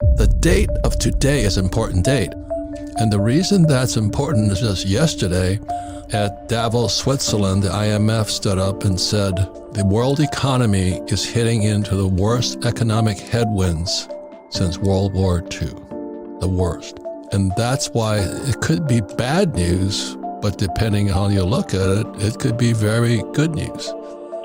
The date of today is an important date. And the reason that's important is just yesterday at Davos, Switzerland, the IMF stood up and said the world economy is hitting into the worst economic headwinds since World War II, the worst. And that's why it could be bad news, but depending on how you look at it, it could be very good news.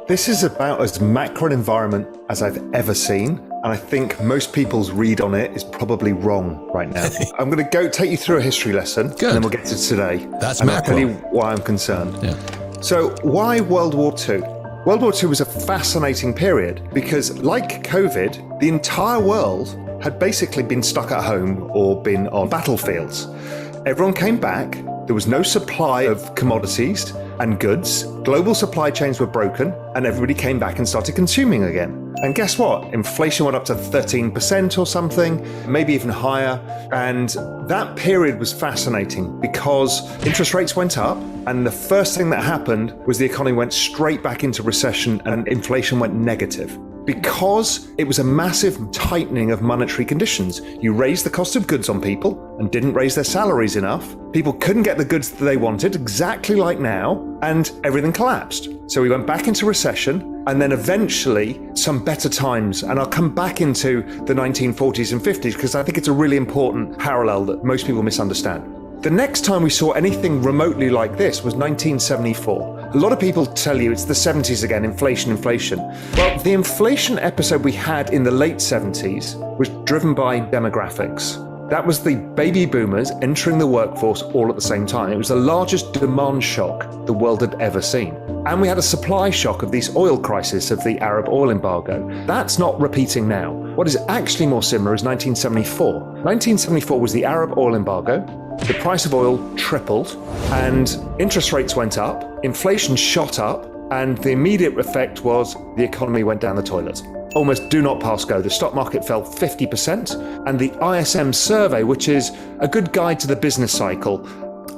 This is about as macro an environment as I've ever seen. And I think most people's read on it is probably wrong right now. I'm going to take you through a history lesson, Good. And then we'll get to today. That's and macro. I'll tell you why I'm concerned. Yeah. So why World War II? World War II was a fascinating period because, like COVID, the entire world had basically been stuck at home or been on battlefields. Everyone came back. There was no supply of commodities and goods. Global supply chains were broken, and everybody came back and started consuming again. And guess what? Inflation went up to 13% or something, maybe even higher. And that period was fascinating because interest rates went up, and the first thing that happened was the economy went straight back into recession and inflation went negative. Because it was a massive tightening of monetary conditions. You raised the cost of goods on people and didn't raise their salaries enough. People couldn't get the goods that they wanted, exactly like now, and everything collapsed. So we went back into recession, and then eventually some better times. And I'll come back into the 1940s and 50s because I think it's a really important parallel that most people misunderstand. The next time we saw anything remotely like this was 1974. A lot of people tell you it's the 70s again, inflation. Well, the inflation episode we had in the late 70s was driven by demographics. That was the baby boomers entering the workforce all at the same time. It was the largest demand shock the world had ever seen. And we had a supply shock of this oil crisis of the Arab oil embargo. That's not repeating now. What is actually more similar is 1974. 1974 was the Arab oil embargo. The price of oil tripled and interest rates went up, inflation shot up, and the immediate effect was the economy went down the toilet. Almost do not pass go. The stock market fell 50%, and the ISM survey, which is a good guide to the business cycle,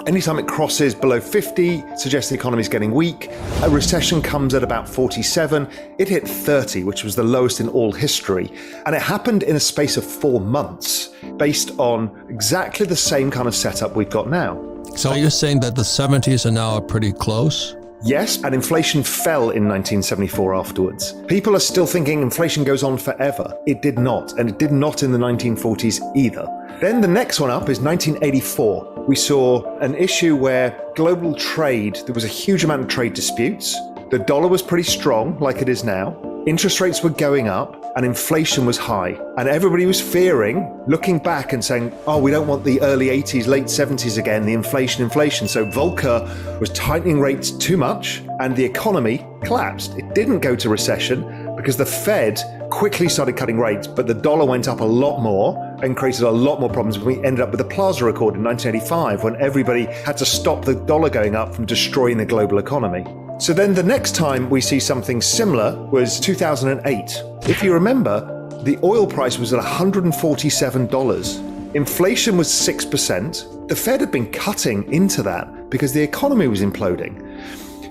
anytime it crosses below 50, suggests the economy is getting weak. A recession comes at about 47. It hit 30, which was the lowest in all history. And it happened in a space of 4 months, based on exactly the same kind of setup we've got now. So you're saying that the 70s are now pretty close? Yes, and inflation fell in 1974 afterwards. People are still thinking inflation goes on forever. It did not, and it did not in the 1940s either. Then the next one up is 1984. We saw an issue where global trade, there was a huge amount of trade disputes. The dollar was pretty strong, like it is now. Interest rates were going up and inflation was high. And everybody was fearing, looking back and saying, oh, we don't want the early 80s, late 70s again, the inflation. So Volcker was tightening rates too much and the economy collapsed. It didn't go to recession because the Fed quickly started cutting rates, but the dollar went up a lot more and created a lot more problems. We ended up with the Plaza Accord in 1985 when everybody had to stop the dollar going up from destroying the global economy. So then the next time we see something similar was 2008. If you remember, the oil price was at $147. Inflation was 6%. The Fed had been cutting into that because the economy was imploding.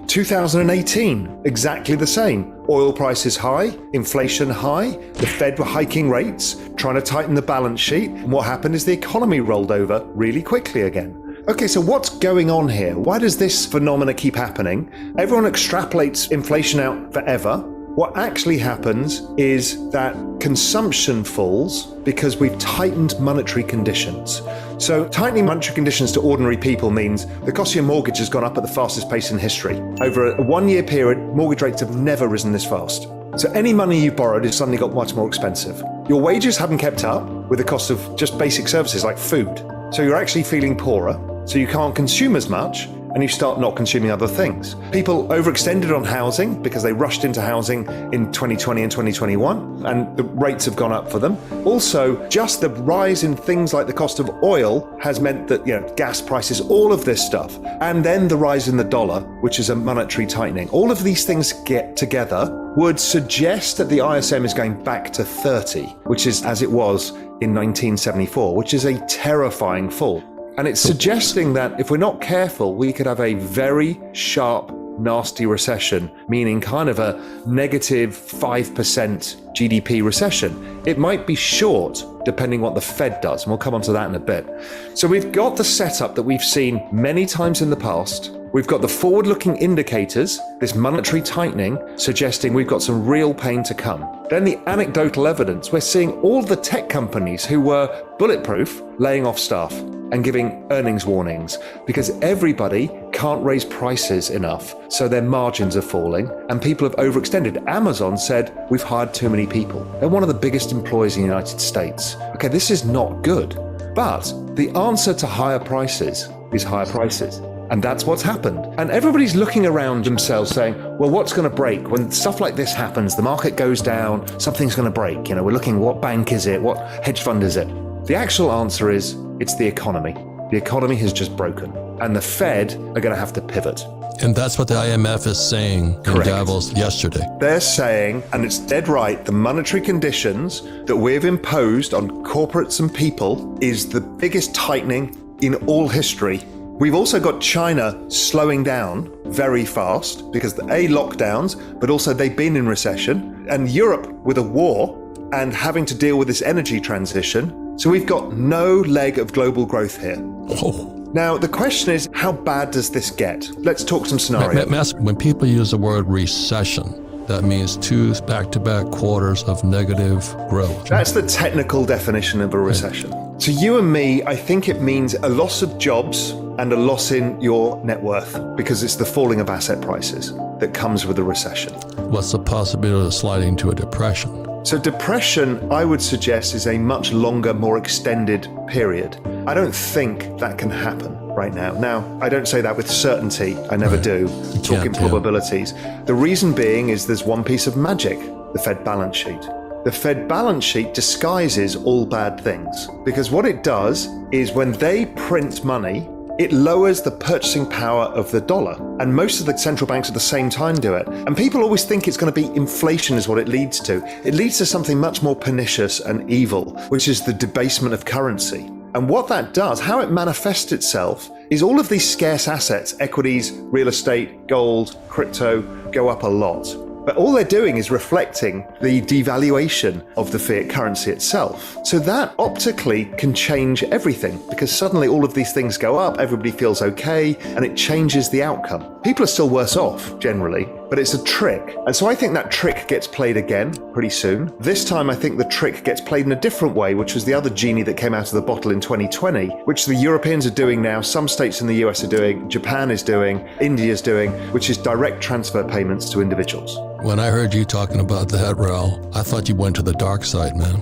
2018, exactly the same. Oil prices high, inflation high, the Fed were hiking rates, trying to tighten the balance sheet, and what happened is the economy rolled over really quickly again. Okay, so what's going on here? Why does this phenomena keep happening? Everyone extrapolates inflation out forever. What actually happens is that consumption falls because we've tightened monetary conditions. So tightening monetary conditions to ordinary people means the cost of your mortgage has gone up at the fastest pace in history. Over a 1-year period, mortgage rates have never risen this fast. So any money you borrowed has suddenly got much more expensive. Your wages haven't kept up with the cost of just basic services like food. So you're actually feeling poorer. So you can't consume as much, and you start not consuming other things. People overextended on housing because they rushed into housing in 2020 and 2021, and the rates have gone up for them. Also, just the rise in things like the cost of oil has meant that, gas prices, all of this stuff, and then the rise in the dollar, which is a monetary tightening. All of these things get together would suggest that the ISM is going back to 30, which is as it was in 1974, which is a terrifying fall. And it's suggesting that if we're not careful, we could have a very sharp nasty recession, meaning kind of a negative 5% GDP recession. It might be short, depending what the Fed does, and we'll come on to that in a bit. So we've got the setup that we've seen many times in the past. We've got the forward-looking indicators, this monetary tightening, suggesting we've got some real pain to come. Then the anecdotal evidence, we're seeing all the tech companies who were bulletproof laying off staff and giving earnings warnings because everybody can't raise prices enough, so their margins are falling and people have overextended. Amazon said, we've hired too many people. They're one of the biggest employers in the United States. Okay, this is not good. But the answer to higher prices is higher prices. And that's what's happened. And everybody's looking around themselves saying, well, what's going to break? When stuff like this happens, the market goes down, something's going to break. We're looking, what bank is it? What hedge fund is it? The actual answer is, it's the economy. The economy has just broken. And the Fed are going to have to pivot. And that's what the IMF is saying in Davos yesterday. They're saying, and it's dead right, the monetary conditions that we've imposed on corporates and people is the biggest tightening in all history. We've also got China slowing down very fast because the lockdowns, but also they've been in recession, and Europe with a war and having to deal with this energy transition. So we've got no leg of global growth here. Oh. Now, the question is, how bad does this get? Let's talk some scenarios. When people use the word recession, that means 2 back-to-back quarters of negative growth. That's the technical definition of a recession. To you and me, I think it means a loss of jobs and a loss in your net worth because it's the falling of asset prices that comes with a recession. What's the possibility of sliding to a depression? So depression, I would suggest, is a much longer, more extended period. I don't think that can happen right now. Now, I don't say that with certainty. I never do. Talking probabilities. The reason being is there's one piece of magic, the Fed balance sheet. The Fed balance sheet disguises all bad things because what it does is when they print money, it lowers the purchasing power of the dollar. And most of the central banks at the same time do it. And people always think it's going to be inflation is what it leads to. It leads to something much more pernicious and evil, which is the debasement of currency. And what that does, how it manifests itself, is all of these scarce assets, equities, real estate, gold, crypto, go up a lot. But all they're doing is reflecting the devaluation of the fiat currency itself. So that optically can change everything because suddenly all of these things go up, everybody feels okay, and it changes the outcome. People are still worse off generally, but it's a trick. And so I think that trick gets played again pretty soon. This time I think the trick gets played in a different way, which was the other genie that came out of the bottle in 2020, which the Europeans are doing now, some states in the US are doing, Japan is doing, India is doing, which is direct transfer payments to individuals. When I heard you talking about that, Raul, I thought you went to the dark side, man.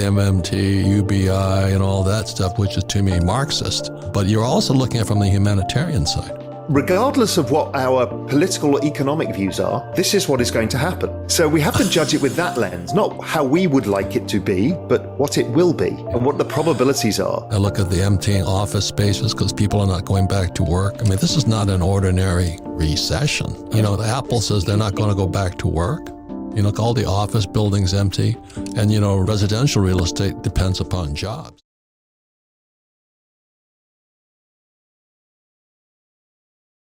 MMT, UBI, and all that stuff, which is to me Marxist. But you're also looking at it from the humanitarian side. Regardless of what our political or economic views are, this is what is going to happen. So we have to judge it with that lens, not how we would like it to be, but what it will be and what the probabilities are. I look at the emptying office spaces because people are not going back to work. I mean, this is not an ordinary recession. Apple says they're not going to go back to work. All the office buildings empty, and residential real estate depends upon jobs.